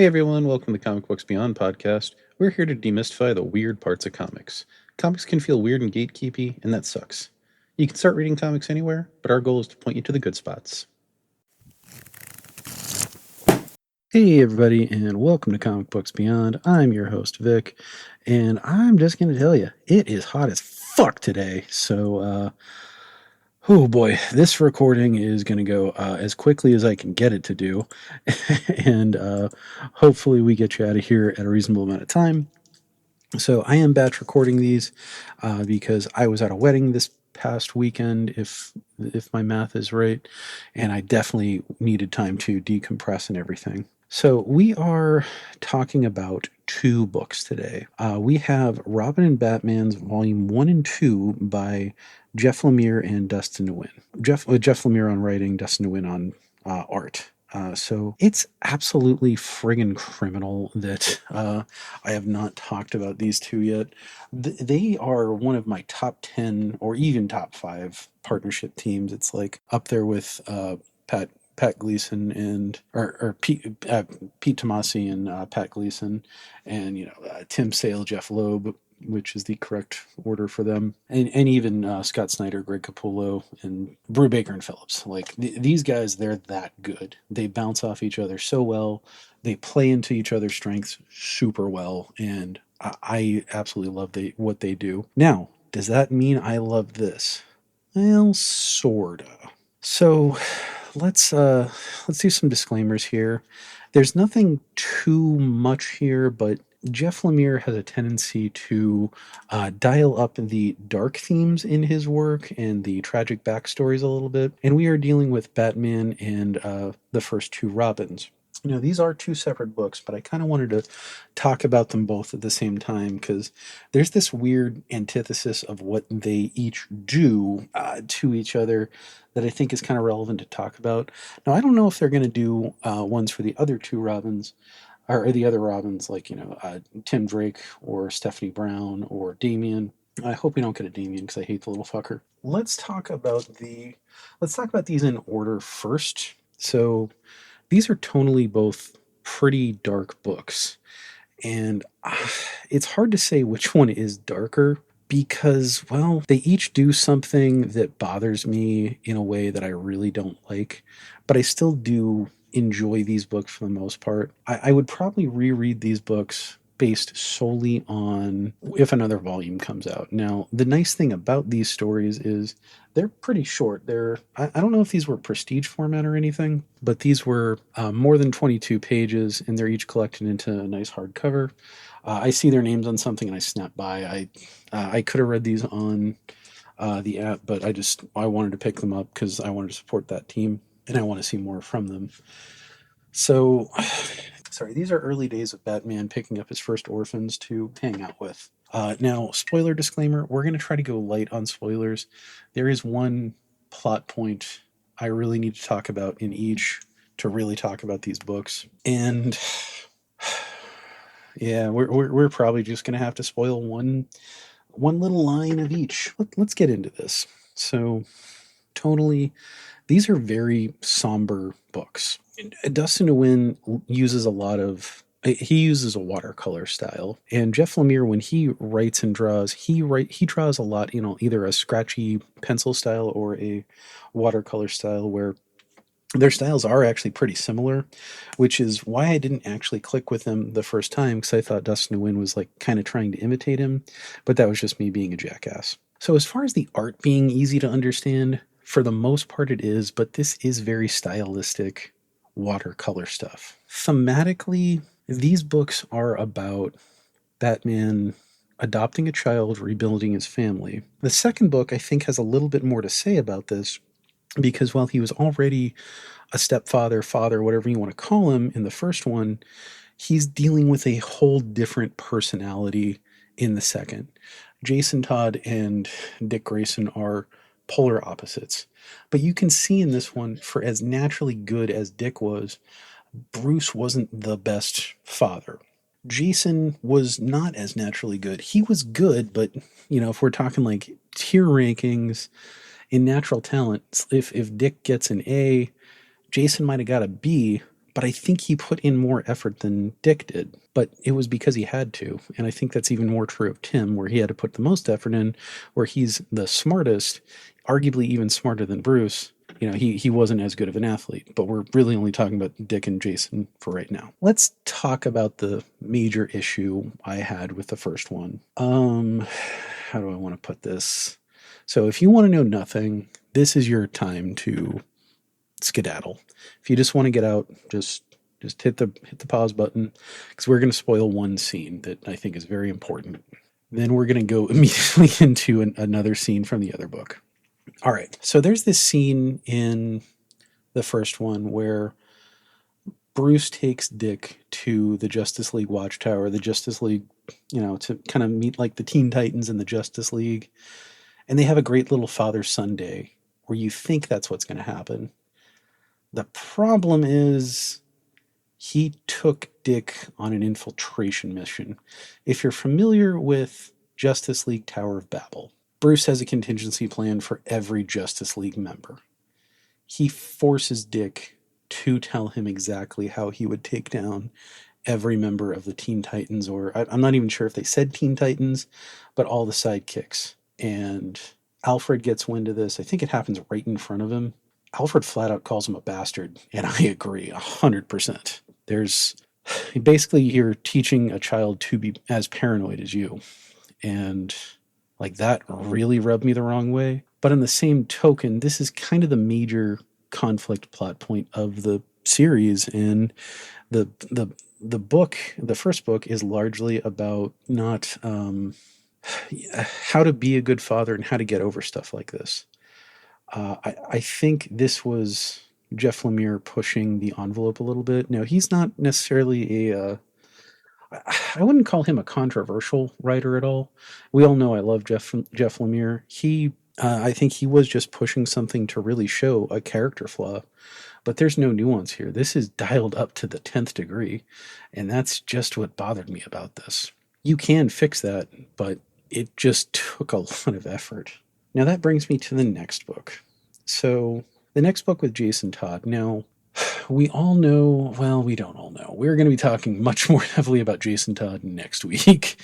Hey everyone, welcome to the Comic Books Beyond podcast. We're here to demystify the weird parts of comics. Comics can feel weird and gatekeepy, and that sucks. You can start reading comics anywhere, but our goal is to point you to the good spots. Hey everybody, and welcome to Comic Books Beyond. I'm your host Vic, and I'm just going to tell you, it is hot as fuck today. So, oh boy, this recording is going to go as quickly as I can get it to do, and hopefully we get you out of here at a reasonable amount of time. So I am batch recording these because I was at a wedding this past weekend, if my math is right, and I definitely needed time to decompress and everything. So we are talking about two books today. We have Robin and Batman's Volume 1 and 2 by Jeff Lemire and Dustin Nguyen. Jeff Lemire on writing, Dustin Nguyen on art. So it's absolutely friggin' criminal that I have not talked about these two yet. They are one of my top 10 or even top 5 partnership teams. It's like up there with Pat Gleason and or Pete Tomasi and Pat Gleason, and Tim Sale, Jeff Loeb, which is the correct order for them, and even Scott Snyder, Greg Capullo, and Brew Baker and Phillips. Like these guys, they're that good. They bounce off each other so well. They play into each other's strengths super well, and I absolutely love what they do. Now, does that mean I love this? Well, sorta. So let's do some disclaimers here. There's nothing too much here, but Jeff Lemire has a tendency to dial up the dark themes in his work and the tragic backstories a little bit. And we are dealing with Batman and the first two Robins. These are two separate books, but I kind of wanted to talk about them both at the same time because there's this weird antithesis of what they each do to each other that I think is kind of relevant to talk about. Now, I don't know if they're going to do ones for the other two Robins, or the other Robins, like, Tim Drake or Stephanie Brown or Damian. I hope we don't get a Damian because I hate the little fucker. Let's talk about these in order first. So these are tonally both pretty dark books, and it's hard to say which one is darker because, well, they each do something that bothers me in a way that I really don't like, but I still do enjoy these books for the most part. I would probably reread these books based solely on if another volume comes out. Now, the nice thing about these stories is they're pretty short. I don't know if these were prestige format or anything, but these were more than 22 pages, and they're each collected into a nice hardcover. I see their names on something and I snap by. I could have read these on the app, but I wanted to pick them up because I wanted to support that team and I want to see more from them. So, sorry, these are early days of Batman picking up his first orphans to hang out with. Now, spoiler disclaimer, we're going to try to go light on spoilers. There is one plot point I really need to talk about in each to really talk about these books. And yeah, we're probably just going to have to spoil one little line of each. Let's get into this. So, tonally, these are very somber books. Dustin Nguyen uses he uses a watercolor style, and Jeff Lemire, when he writes and draws, he draws a lot, either a scratchy pencil style or a watercolor style, where their styles are actually pretty similar, which is why I didn't actually click with him the first time, because I thought Dustin Nguyen was like kind of trying to imitate him, but that was just me being a jackass. So as far as the art being easy to understand, for the most part it is, but this is very stylistic watercolor stuff. Thematically, these books are about Batman adopting a child, rebuilding his family. The second book, I think, has a little bit more to say about this, because while he was already a stepfather, father, whatever you want to call him, in the first one, he's dealing with a whole different personality in the second. Jason Todd and Dick Grayson are polar opposites. But you can see in this one, for as naturally good as Dick was, Bruce wasn't the best father. Jason was not as naturally good. He was good, but, if we're talking like tier rankings in natural talent, if Dick gets an A, Jason might have got a B, but I think he put in more effort than Dick did. But it was because he had to. And I think that's even more true of Tim, where he had to put the most effort in, where he's the smartest, arguably even smarter than Bruce. He wasn't as good of an athlete, but we're really only talking about Dick and Jason for right now. Let's talk about the major issue I had with the first one. How do I want to put this? So if you want to know nothing, this is your time to skedaddle. If you just want to get out, just hit the pause button, because we're going to spoil one scene that I think is very important. Then we're going to go immediately into another scene from the other book. All right, so there's this scene in the first one where Bruce takes Dick to the Justice League Watchtower, the Justice League, to kind of meet like the Teen Titans and the Justice League. And they have a great little father-son day where you think that's what's going to happen. The problem is he took Dick on an infiltration mission. If you're familiar with Justice League Tower of Babel, Bruce has a contingency plan for every Justice League member. He forces Dick to tell him exactly how he would take down every member of the Teen Titans, or I'm not even sure if they said Teen Titans, but all the sidekicks. And Alfred gets wind of this. I think it happens right in front of him. Alfred flat out calls him a bastard, and I agree 100%. Basically, you're teaching a child to be as paranoid as you. And like that really rubbed me the wrong way. But on the same token, this is kind of the major conflict plot point of the series. And the book, the first book, is largely about not how to be a good father and how to get over stuff like this. I think this was Jeff Lemire pushing the envelope a little bit. Now, he's not necessarily I wouldn't call him a controversial writer at all. We all know I love Jeff Lemire. I think he was just pushing something to really show a character flaw, but there's no nuance here. This is dialed up to the 10th degree, and that's just what bothered me about this. You can fix that, but it just took a lot of effort. Now that brings me to the next book. So the next book with Jason Todd. Now, we all know, well, we don't all know. We're going to be talking much more heavily about Jason Todd next week.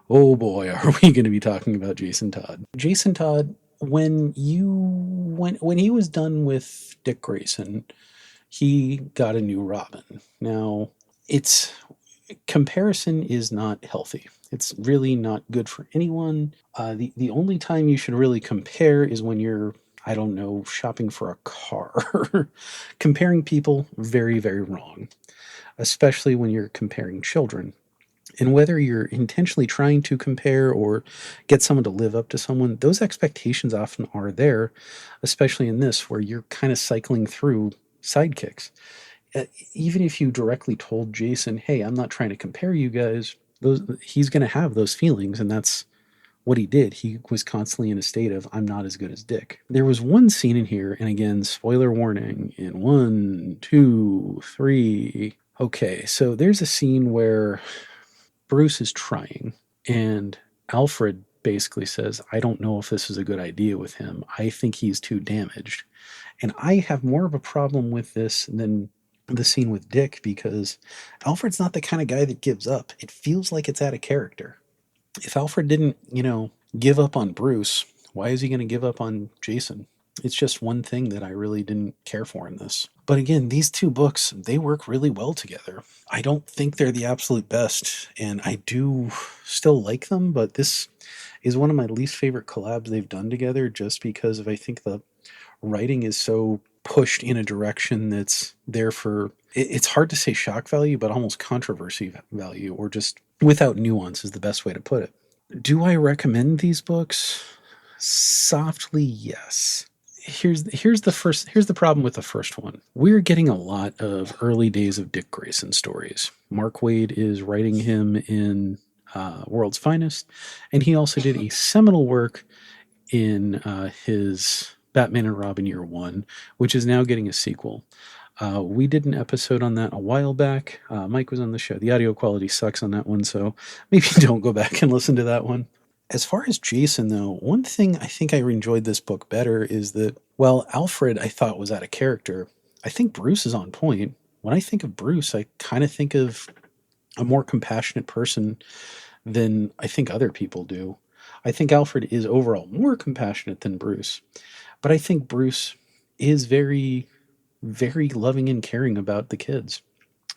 Oh boy, are we going to be talking about Jason Todd. Jason Todd, when he was done with Dick Grayson, he got a new Robin. Now, comparison is not healthy. It's really not good for anyone. The only time you should really compare is when you're, I don't know, shopping for a car. Comparing people, very, very wrong, especially when you're comparing children. And whether you're intentionally trying to compare or get someone to live up to someone, those expectations often are there, especially in this, where you're kind of cycling through sidekicks. Even if you directly told Jason, hey, I'm not trying to compare you guys, he's going to have those feelings, and that's what he did. He was constantly in a state of, I'm not as good as Dick. There was one scene in here, and again, spoiler warning, in 1, 2, 3. Okay, so there's a scene where Bruce is trying, and Alfred basically says, I don't know if this is a good idea with him. I think he's too damaged. And I have more of a problem with this than the scene with Dick, because Alfred's not the kind of guy that gives up. It feels like it's out of character. If Alfred didn't, give up on Bruce, why is he going to give up on Jason? It's just one thing that I really didn't care for in this. But again, these two books, they work really well together. I don't think they're the absolute best, and I do still like them, but this is one of my least favorite collabs they've done together, just because I think the writing is so pushed in a direction that's there for, it's hard to say shock value, but almost controversy value, or just without nuance is the best way to put it. Do I recommend these books? Softly, yes. Here's the problem with the first one. We're getting a lot of early days of Dick Grayson stories. Mark Waid is writing him in World's Finest, and he also did a seminal work in his Batman and Robin Year One, which is now getting a sequel. We did an episode on that a while back. Mike was on the show. The audio quality sucks on that one, so maybe don't go back and listen to that one. As far as Jason, though, one thing I think I enjoyed this book better is that, while Alfred I thought was out of character, I think Bruce is on point. when I think of Bruce, I kind of think of a more compassionate person than I think other people do. I think Alfred is overall more compassionate than Bruce, but I think Bruce is very, very loving and caring about the kids.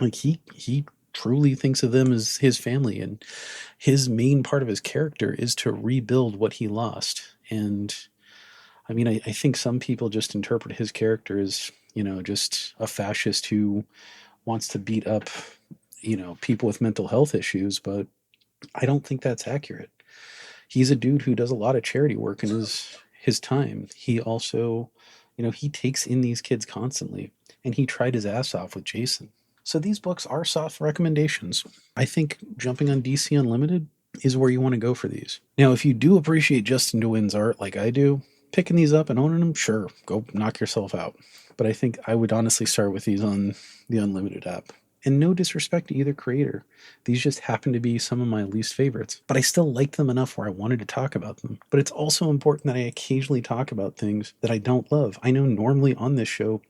Like he truly thinks of them as his family, and his main part of his character is to rebuild what he lost. And I mean, I think some people just interpret his character as, just a fascist who wants to beat up, people with mental health issues, but I don't think that's accurate. He's a dude who does a lot of charity work in his time. He also, he takes in these kids constantly, and he tried his ass off with Jason. So these books are soft recommendations. I think jumping on DC Unlimited is where you want to go for these. Now, if you do appreciate Dustin Nguyen's art like I do, picking these up and owning them, sure, go knock yourself out. But I think I would honestly start with these on the Unlimited app. And no disrespect to either creator. These just happen to be some of my least favorites. But I still liked them enough where I wanted to talk about them. But it's also important that I occasionally talk about things that I don't love. I know normally on this show,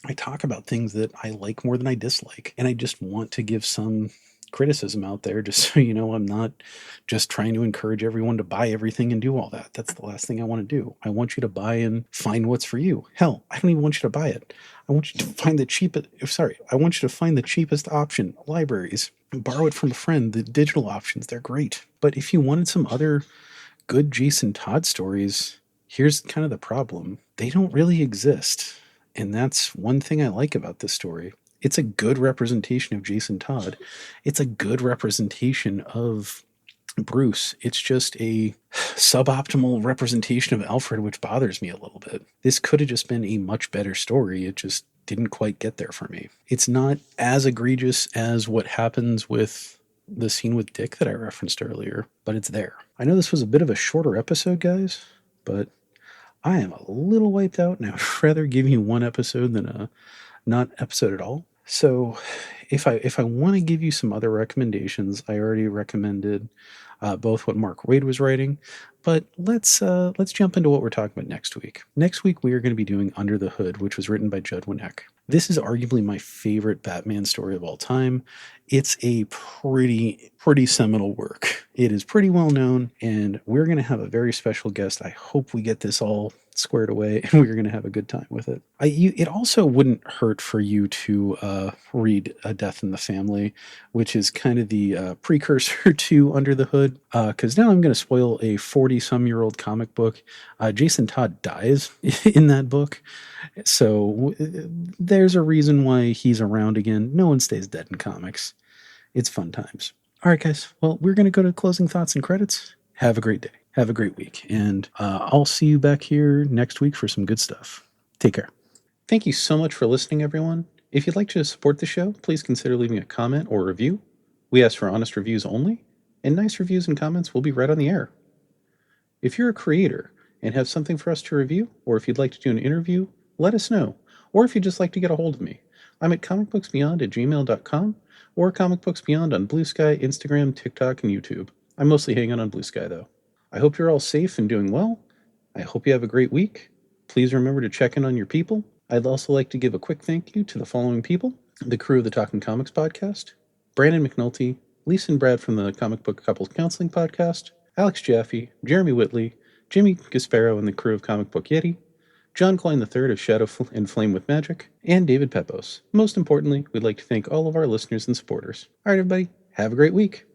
I talk about things that I like more than I dislike. And I just want to give some criticism out there just so you know I'm not just trying to encourage everyone to buy everything and do all that. That's the last thing I want to do. I want you to buy and find what's for you. Hell, I don't even want you to buy it. I want you to find the cheapest option. Libraries. Borrow it from a friend. The digital options, they're great. But if you wanted some other good Jason Todd stories, here's kind of the problem. They don't really exist. And that's one thing I like about this story. It's a good representation of Jason Todd. It's a good representation of Bruce. It's just a suboptimal representation of Alfred, which bothers me a little bit. This could have just been a much better story. It just didn't quite get there for me. It's not as egregious as what happens with the scene with Dick that I referenced earlier, but it's there. I know this was a bit of a shorter episode, guys, but I am a little wiped out, and I'd rather give you one episode than a not episode at all. So if I want to give you some other recommendations, I already recommended both what Mark Waid was writing, but let's jump into what we're talking about next week. Next week we are going to be doing Under the Hood, which was written by Judd Winnick. This is arguably my favorite Batman story of all time. It's a pretty seminal work. It is pretty well known, and we're going to have a very special guest. I hope we get this all squared away and we're going to have a good time with it. It also wouldn't hurt for you to read A Death in the Family, which is kind of the precursor to Under the Hood, because now I'm going to spoil a 40-some-year-old comic book. Jason Todd dies in that book, so there's a reason why he's around again. No one stays dead in comics. It's fun times. All right, guys. Well, we're going to go to closing thoughts and credits. Have a great day. Have a great week. And I'll see you back here next week for some good stuff. Take care. Thank you so much for listening, everyone. If you'd like to support the show, please consider leaving a comment or review. We ask for honest reviews only, and nice reviews and comments will be read on the air. If you're a creator and have something for us to review, or if you'd like to do an interview, let us know. Or if you'd just like to get a hold of me, I'm at comicbooksbeyond@gmail.com or comicbooksbeyond on Bluesky, Instagram, TikTok, and YouTube. I'm mostly hanging on Bluesky, though. I hope you're all safe and doing well. I hope you have a great week. Please remember to check in on your people. I'd also like to give a quick thank you to the following people: the crew of the Talking Comics podcast, Brandon McNulty, Lisa and Brad from the Comic Book Couples Counseling podcast, Alex Jaffe, Jeremy Whitley, Jimmy Gaspero and the crew of Comic Book Yeti, John Klein III of Shadow and Flame with Magik, and David Pepose. Most importantly, we'd like to thank all of our listeners and supporters. All right, everybody, have a great week.